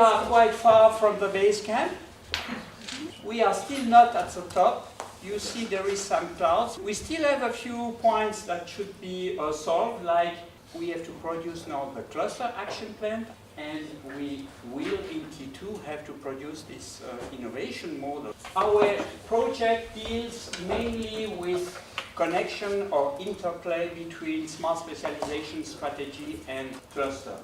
are quite far from the base camp. We are still not at the top. You see there is some clouds. We still have a few points that should be solved, like we have to produce now the cluster action plan, and we will in T2 have to produce this innovation model. Our project deals mainly with connection or interplay between smart specialization strategy and cluster.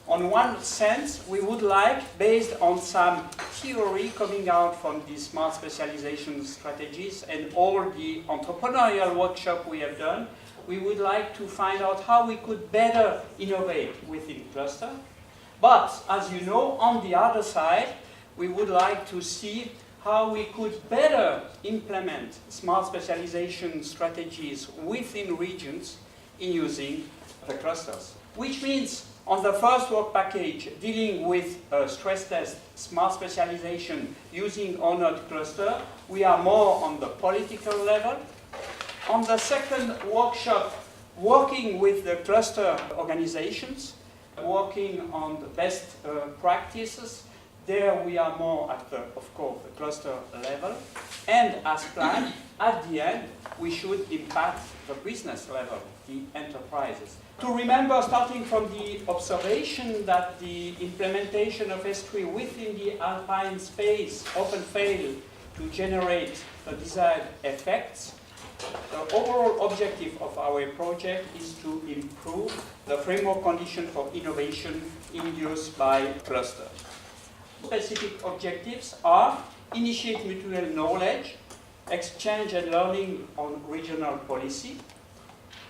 On one sense, we would like, based on some theory coming out from these smart specialization strategies and all the entrepreneurial workshop we have done, we would like to find out how we could better innovate within cluster. But, as you know, on the other side, we would like to see how we could better implement smart specialization strategies within regions in using the clusters. Which means, on the first work package, dealing with stress test, smart specialization using or not cluster, we are more on the political level. On the second workshop, working with the cluster organizations, working on the best practices, there we are more at the, of course, the cluster level. And as planned, at the end, we should impact the business level, the enterprises. To remember, starting from the observation that the implementation of S3 within the alpine space often fail to generate the desired effects, the overall objective of our project is to improve the framework condition for innovation induced by cluster. Specific objectives are initiate mutual knowledge, exchange and learning on regional policy,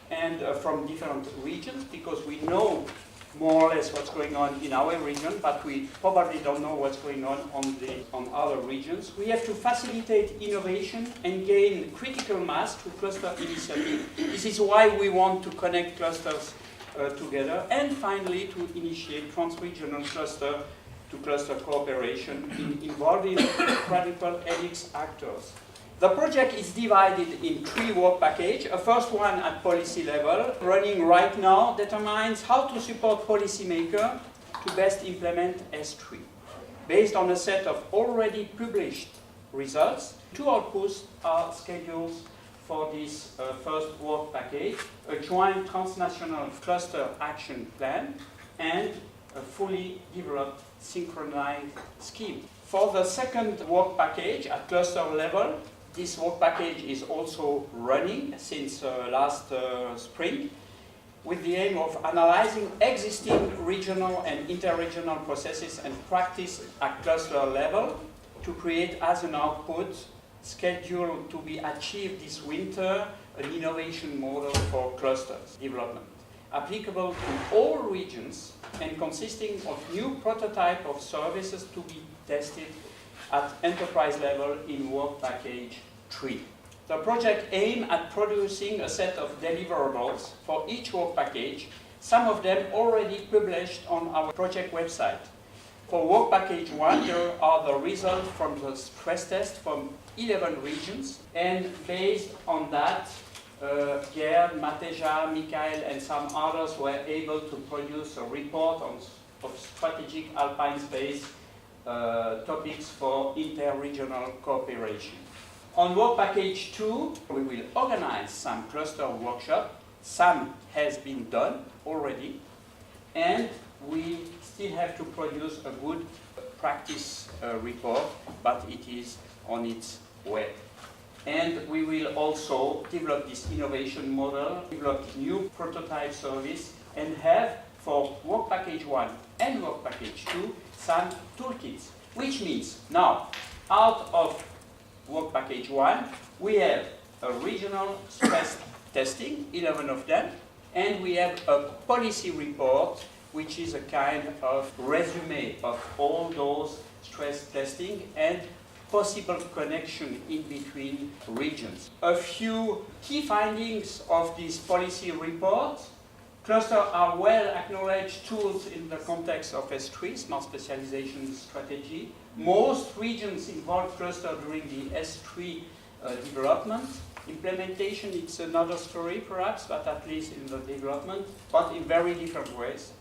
and from different regions, because we know more or less what's going on in our region, but we probably don't know what's going on other regions. We have to facilitate innovation and gain critical mass through cluster initiative. This is why we want to connect clusters together. And finally, to initiate trans-regional cluster to cluster cooperation involving critical ethics actors. The project is divided in 3 work packages. A first one at policy level, running right now, determines how to support policymakers to best implement S3. Based on a set of already published results, 2 outputs are scheduled for this first work package, a joint transnational cluster action plan and a fully developed synchronized scheme. For the second work package at cluster level, this work package is also running since last spring with the aim of analyzing existing regional and interregional processes and practice at cluster level to create as an output scheduled to be achieved this winter an innovation model for clusters development, applicable to all regions and consisting of new prototype of services to be tested at enterprise level in work package 3. The project aims at producing a set of deliverables for each work package, some of them already published on our project website. For work package 1, there are the results from the stress test from 11 regions, and based on that, Gerd, Mateja, Michael, and some others were able to produce a report of strategic alpine space topics for inter-regional cooperation. On work package 2, we will organize some cluster workshop. Some has been done already, and we still have to produce a good practice report, but it is on its way. And we will also develop this innovation model, develop new prototype service, and have for work package 1 and work package 2 some toolkits. Which means now, out of work package 1, we have a regional stress testing, 11 of them, and we have a policy report, which is a kind of resume of all those stress testing and possible connection in between regions. A few key findings of this policy report. Clusters are well acknowledged tools in the context of S3, smart specialization strategy. Most regions involve cluster during the S3 development. Implementation, it's another story perhaps, but at least in the development, but in very different ways.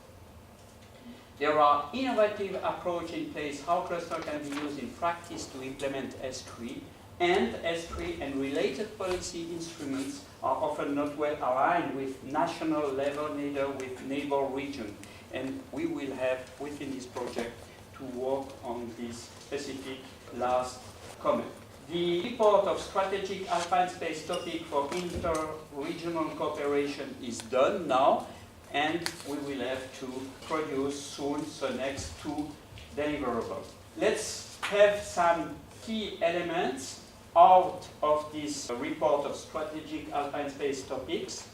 There are innovative approaches in place how cluster can be used in practice to implement S3, and S3 and related policy instruments are often not well aligned with national level, neither with neighbor region. And we will have within this project to work on this specific last comment. The report of strategic alpine space topic for inter-regional cooperation is done now, and we will have to produce soon the next 2 deliverables. Let's have some key elements out of this report of strategic alpine space topics.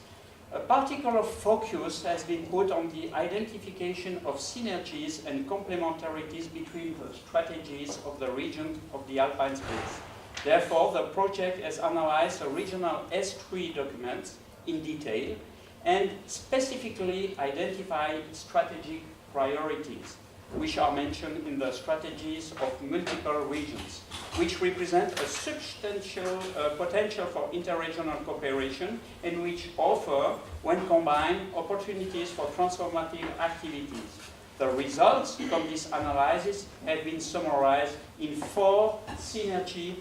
A particular focus has been put on the identification of synergies and complementarities between the strategies of the region of the alpine space. Therefore, the project has analyzed the regional S3 documents in detail and specifically identified strategic priorities, which are mentioned in the strategies of multiple regions, which represent a substantial potential for interregional cooperation and which offer, when combined, opportunities for transformative activities. The results from this analysis have been summarized in 4 synergy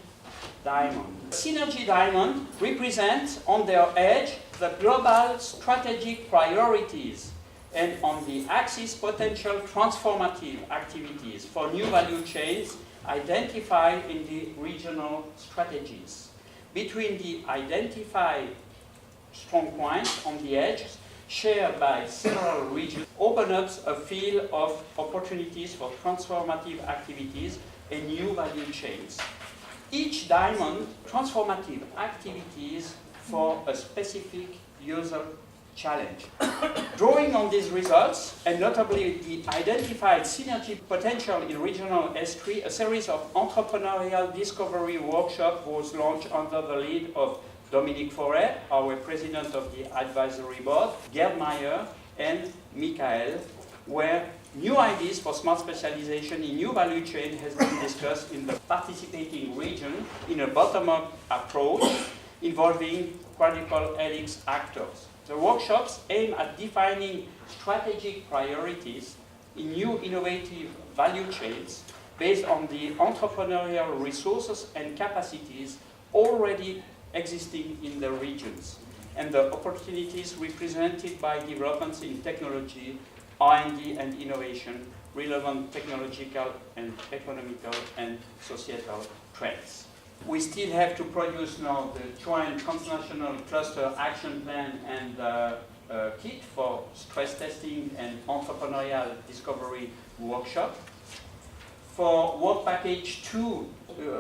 diamonds. Synergy diamonds represent on their edge the global strategic priorities, and on the axis potential transformative activities for new value chains identified in the regional strategies. Between the identified strong points on the edges shared by several regions open up a field of opportunities for transformative activities and new value chains. Each diamond transformative activities for a specific user challenge. Drawing on these results, and notably the identified synergy potential in regional S3, a series of entrepreneurial discovery workshops was launched under the lead of Dominique Forêt, our president of the advisory board, Gerd Meyer, and Michael, where new ideas for smart specialization in new value chain has been discussed in the participating region in a bottom-up approach involving quadruple helix actors. The workshops aim at defining strategic priorities in new innovative value chains based on the entrepreneurial resources and capacities already existing in the regions, and the opportunities represented by developments in technology, R&D and innovation, relevant technological and economical and societal trends. We still have to produce now the joint transnational cluster action plan and kit for stress testing and entrepreneurial discovery workshop. For work package 2,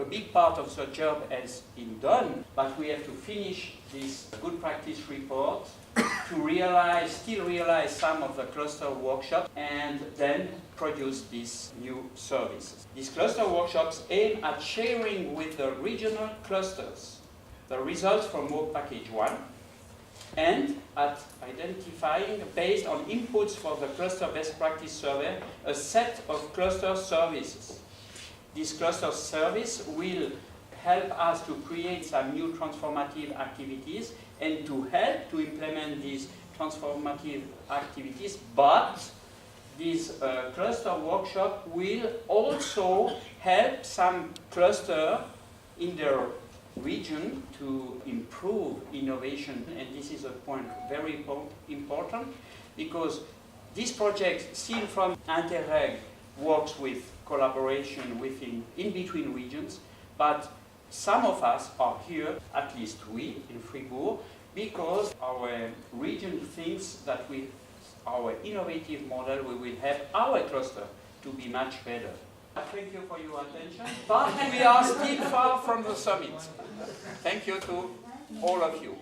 a big part of the job has been done, but we have to finish this good practice report to still realize some of the cluster workshops and then produce these new services. These cluster workshops aim at sharing with the regional clusters the results from work package 1 and at identifying, based on inputs for the cluster best practice survey, a set of cluster services. This cluster service will help us to create some new transformative activities and to help to implement these transformative activities, but this cluster workshop will also help some cluster in their region to improve innovation, and this is a point very important because this project, seen from Interreg, works with collaboration in between regions, but some of us are here, at least we in Fribourg, because our region thinks that with our innovative model we will help our cluster to be much better. Thank you for your attention, but we are still far from the summit. Thank you to all of you.